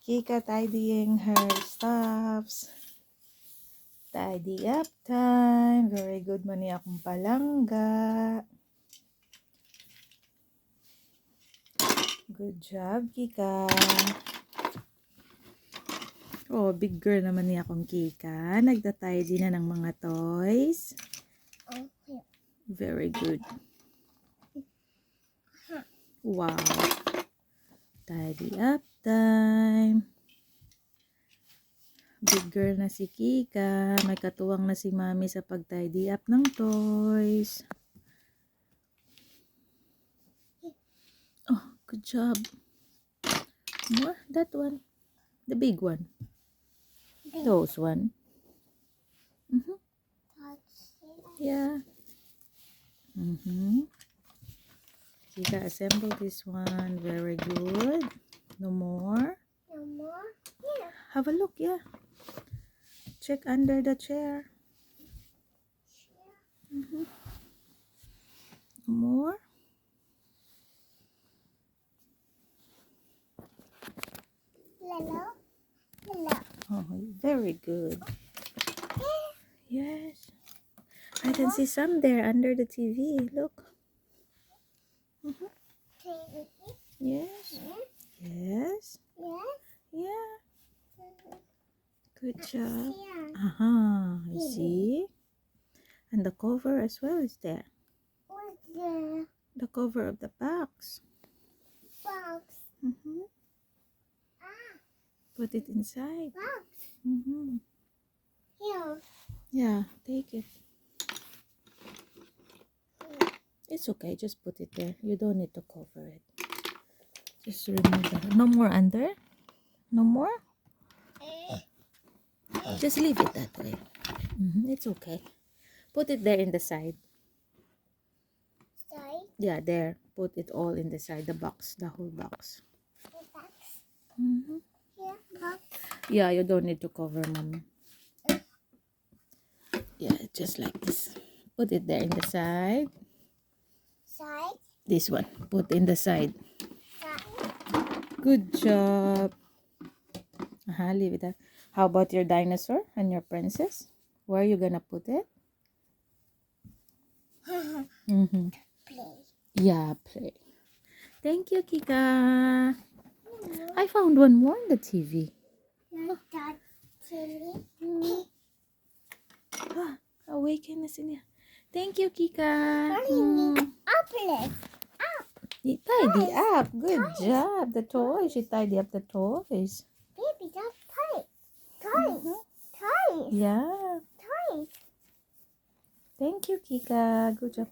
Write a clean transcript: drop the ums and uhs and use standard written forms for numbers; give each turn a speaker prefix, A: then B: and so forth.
A: Kika tidying her stuffs. Tidy up time. Very good man niya akong palangga. Good job, Kika. Oh, big girl naman niya akong Kika. Nagta-tidy na ng mga toys. Very good. Wow. Tidy up time. Big girl na si Kika. May katuwang na si Mami sa pag-tidy up ng toys. Oh, good job. More? That one. The big one. Those one. Yeah. Kika assemble this one. Very good. No more?
B: No more? Yeah.
A: Have a look, yeah. Check under the chair. No more?
B: Hello? Hello.
A: Oh, very good. Yes. I can see some there under the TV. Look. Yes. Yes.
B: Yeah.
A: Yeah. Good job.
B: Yeah.
A: You see? And the cover as well is there.
B: What's the
A: The cover of the box.
B: box?
A: Put it inside.
B: Box. Here.
A: Yeah, take it. It's okay, just put it there. You don't need to cover it. Just remove that. No more under? No more? Just leave it that way. It's okay. Put it there in the side.
B: Side.
A: Yeah, there. Put it all in the side. The box. The whole box.
B: The box.
A: Mm-hmm.
B: Here. Box.
A: Yeah, you don't need to cover, Mommy. Yeah, just like this. Put it there in the side.
B: Side.
A: This one. Put in the side.
B: Side.
A: Good job. Leave it there. How about your dinosaur and your princess? Where are you gonna put it?
B: Play.
A: Yeah, play. Thank you, Kika. I found one more in the TV.
B: Not that chili.
A: Awaken na siya. Thank you, Kika.
B: Apple.
A: You tidy up. Good job. The toys. She tidy up the toys.
B: Baby, that's toys. Toys. Toys.
A: Yeah.
B: Toys.
A: Thank you, Kika. Good job.